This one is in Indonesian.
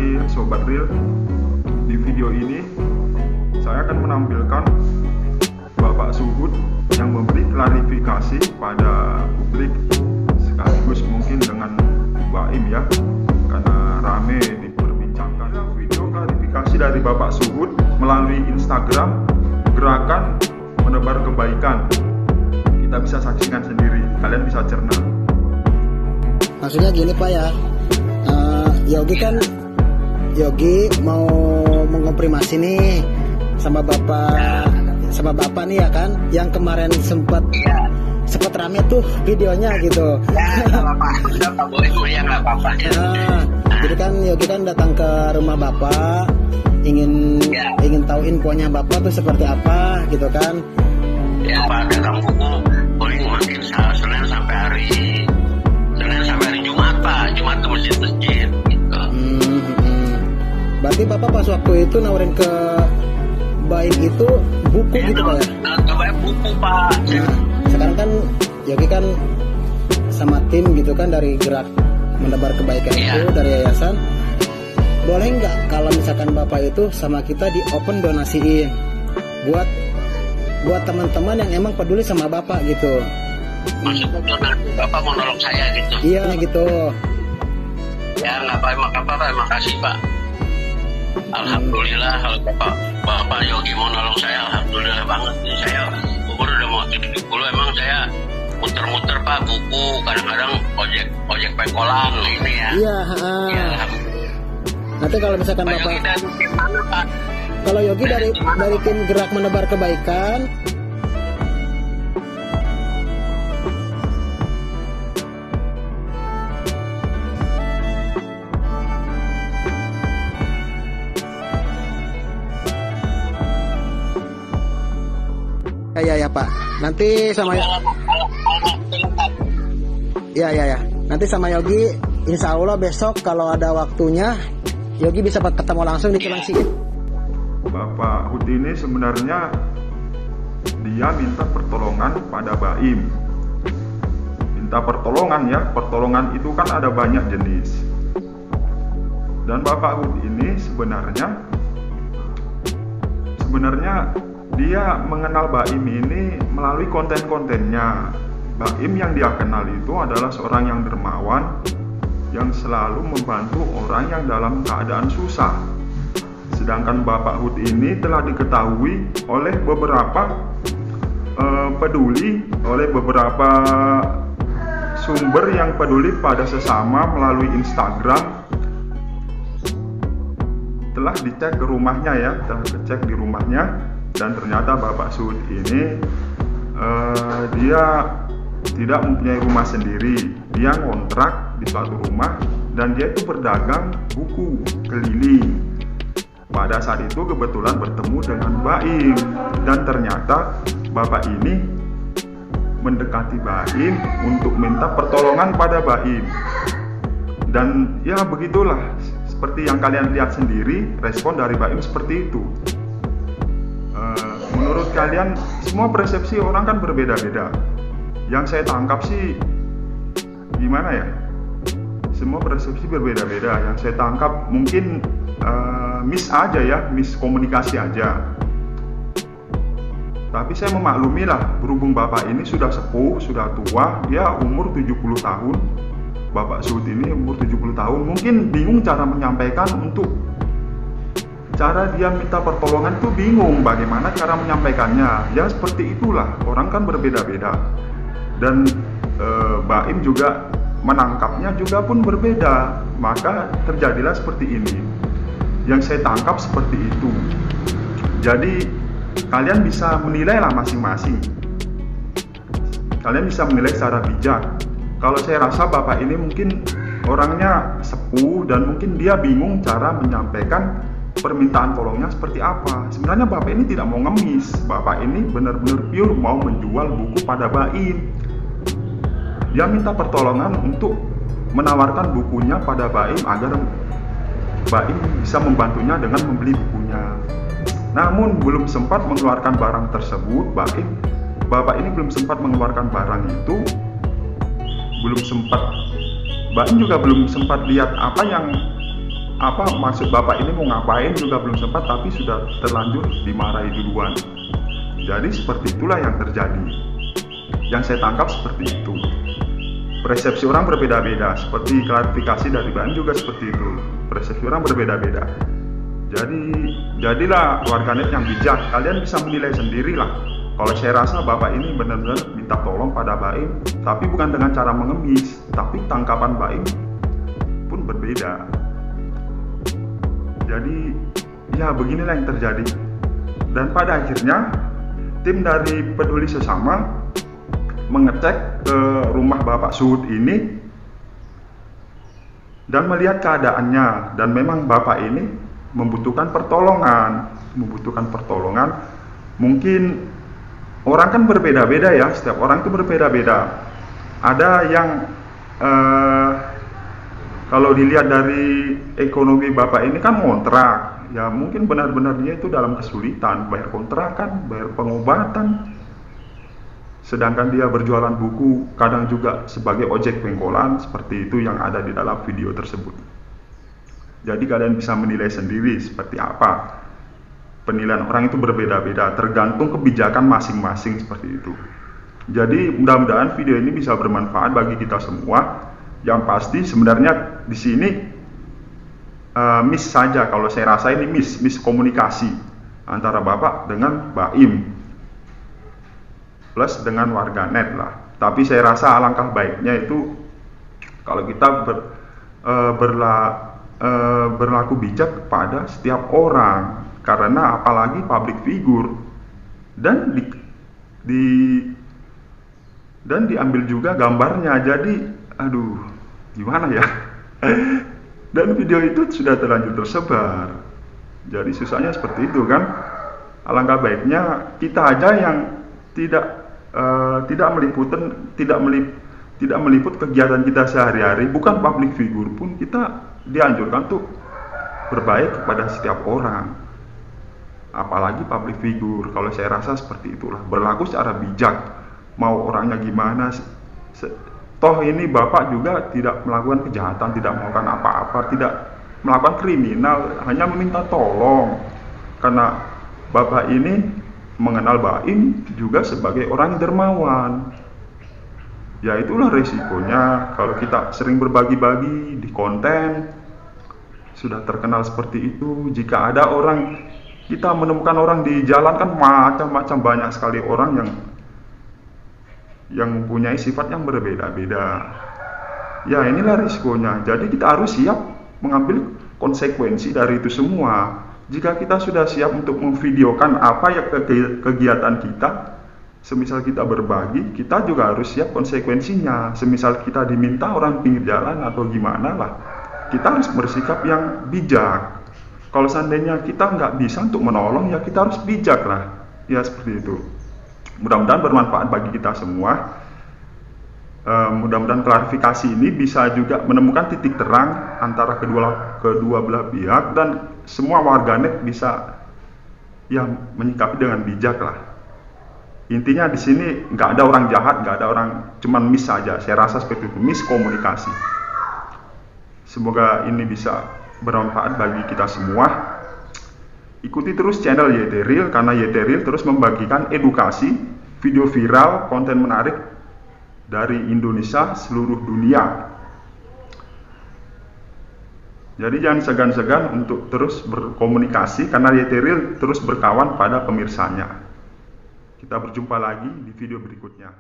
Hai Sobat Real, di video ini saya akan menampilkan Bapak Suhud yang memberi klarifikasi pada publik sekaligus mungkin dengan Baim ya, karena rame diperbincangkan. Video klarifikasi dari Bapak Suhud melalui Instagram Gerakan Menebar Kebaikan. Kita bisa saksikan sendiri, kalian bisa cerna. Maksudnya gini Pak ya, Yogi mau mengomprimasi nih sama bapak nih ya kan, yang kemarin sempat rame tuh videonya gitu. Jadi kan Yogi kan datang ke rumah bapak, ingin tahu infonya bapak tuh seperti apa gitu kan. Ya Pak, dagang buku paling makin Senin sampai hari Jumat Pak. Jumat ke masjid gitu. Berarti bapak pas waktu itu nawarin ke Baim itu buku ya, gitu Pak ya? Nah, buku Pak. Nah, sekarang kan Yogi kan sama tim gitu kan dari Gerak Menebar Kebaikan itu dari yayasan. Boleh nggak kalau misalkan bapak itu sama kita di open donasiin buat teman-teman yang emang peduli sama bapak gitu. Maksudnya bapak mau nolong saya gitu? Iya gitu. Ya nggak apa-apa, terima kasih Pak. Alhamdulillah kalau bapak Yogi mau nolong saya, alhamdulillah banget nih. Saya umur udah mau 70, emang saya muter-muter Pak buku, kadang-kadang ojek pekolan ini ya. Iya. Ya, alhamdulillah. Nanti kalau misalkan Pak bapak Yogi dari tim mana Pak? Kalau Yogi dari tim Gerak Menebar Kebaikan. Ya Pak. Nanti sama ya. Nanti sama Yogi, insya Allah besok kalau ada waktunya Yogi bisa ketemu langsung di Cilengsi. Bapak Hud ini sebenarnya dia minta pertolongan pada Baim. Minta pertolongan ya, pertolongan itu kan ada banyak jenis. Dan Bapak Hud ini sebenarnya dia mengenal Baim ini melalui konten-kontennya. Baim yang dia kenal itu adalah seorang yang dermawan, yang selalu membantu orang yang dalam keadaan susah. Sedangkan Bapak Hud ini telah diketahui oleh beberapa beberapa sumber yang peduli pada sesama melalui Instagram. Telah dicek ke rumahnya ya, telah dicek di rumahnya, dan ternyata Bapak Suhud ini dia tidak mempunyai rumah sendiri. Dia ngontrak di suatu rumah dan dia itu berdagang buku keliling. Pada saat itu kebetulan bertemu dengan Baim, dan ternyata Bapak ini mendekati Baim untuk minta pertolongan pada Baim. Dan ya begitulah, seperti yang kalian lihat sendiri, respon dari Baim seperti itu. Menurut kalian, semua persepsi orang kan berbeda-beda. Yang saya tangkap sih gimana ya? Semua persepsi berbeda-beda. Yang saya tangkap mungkin miskomunikasi aja. Tapi saya memaklumi lah, berhubung Bapak ini sudah sepuh, sudah tua, dia umur 70 tahun. Bapak Suhud ini umur 70 tahun, mungkin bingung cara menyampaikan cara dia minta pertolongan itu bingung bagaimana cara menyampaikannya. Ya seperti itulah, orang kan berbeda-beda. Dan Baim juga menangkapnya juga pun berbeda. Maka terjadilah seperti ini. Yang saya tangkap seperti itu. Jadi kalian bisa menilai lah masing-masing. Kalian bisa menilai secara bijak. Kalau saya rasa Bapak ini mungkin orangnya sepuh dan mungkin dia bingung cara menyampaikan permintaan tolongnya seperti apa. Sebenarnya Bapak ini tidak mau ngemis. Bapak ini benar-benar pure mau menjual buku pada Baim. Dia minta pertolongan untuk menawarkan bukunya pada Baim agar Baim bisa membantunya dengan membeli bukunya. Namun belum sempat mengeluarkan barang tersebut, Bapak ini belum sempat mengeluarkan barang itu, Baim juga belum sempat lihat apa yang apa maksud bapak ini mau ngapain juga belum sempat, tapi sudah terlanjur dimarahi duluan. Jadi seperti itulah yang terjadi. Yang saya tangkap seperti itu. Persepsi orang berbeda-beda, seperti klarifikasi dari Bang juga seperti itu. Persepsi orang berbeda-beda. Jadi jadilah warganet yang bijak. Kalian bisa menilai sendirilah. Kalau saya rasa bapak ini benar-benar minta tolong pada Baim, tapi bukan dengan cara mengemis, tapi tangkapan Baim pun berbeda. Jadi ya beginilah yang terjadi. Dan pada akhirnya tim dari Peduli Sesama mengecek ke rumah Bapak Suhud ini dan melihat keadaannya, dan memang Bapak ini membutuhkan pertolongan. Mungkin orang kan berbeda-beda ya, setiap orang itu berbeda-beda. Ada yang kalau dilihat dari ekonomi Bapak ini kan ngontrak, ya mungkin benar-benar dia itu dalam kesulitan bayar kontrakan, bayar pengobatan. Sedangkan dia berjualan buku, kadang juga sebagai ojek pengkolan, seperti itu yang ada di dalam video tersebut. Jadi kalian bisa menilai sendiri seperti apa. Penilaian orang itu berbeda-beda, tergantung kebijakan masing-masing seperti itu. Jadi mudah-mudahan video ini bisa bermanfaat bagi kita semua. Yang pasti sebenarnya di sini miss saja, kalau saya rasa ini miss komunikasi antara Bapak dengan Baim plus dengan warganet lah. Tapi saya rasa alangkah baiknya itu kalau kita berlaku bijak kepada setiap orang, karena apalagi public figure, dan diambil juga gambarnya. Jadi aduh, gimana ya? Dan video itu sudah terlanjur tersebar. Jadi susahnya seperti itu kan. Alangkah baiknya kita aja yang tidak meliput kegiatan kita sehari-hari, bukan public figure pun kita dianjurkan untuk berbaik kepada setiap orang. Apalagi public figure, kalau saya rasa seperti itulah, berlaku secara bijak. Mau orangnya gimana, toh ini Bapak juga tidak melakukan kejahatan, tidak melakukan apa-apa, tidak melakukan kriminal, hanya meminta tolong. Karena Bapak ini mengenal Baim juga sebagai orang dermawan. Ya itulah resikonya kalau kita sering berbagi-bagi di konten, sudah terkenal seperti itu. Jika ada orang, kita menemukan orang di jalan kan macam-macam, banyak sekali orang yang mempunyai sifat yang berbeda-beda. Ya inilah risikonya. Jadi kita harus siap mengambil konsekuensi dari itu semua. Jika kita sudah siap untuk memvideokan apa ya kegiatan kita, semisal kita berbagi, kita juga harus siap konsekuensinya. Semisal kita diminta orang pinggir jalan atau gimana lah, kita harus bersikap yang bijak. Kalau seandainya kita nggak bisa untuk menolong, ya kita harus bijak lah. Ya seperti itu. Mudah-mudahan bermanfaat bagi kita semua. Mudah-mudahan klarifikasi ini bisa juga menemukan titik terang antara kedua belah pihak, dan semua warganet bisa ya menyikapi dengan bijak lah. Intinya di sini nggak ada orang jahat, nggak ada orang, cuman miss saja. Saya rasa seperti itu, miskomunikasi. Semoga ini bisa bermanfaat bagi kita semua. Ikuti terus channel YT Real, karena YT Real terus membagikan edukasi, video viral, konten menarik dari Indonesia, seluruh dunia. Jadi jangan segan-segan untuk terus berkomunikasi, karena YT Real terus berkawan pada pemirsanya. Kita berjumpa lagi di video berikutnya.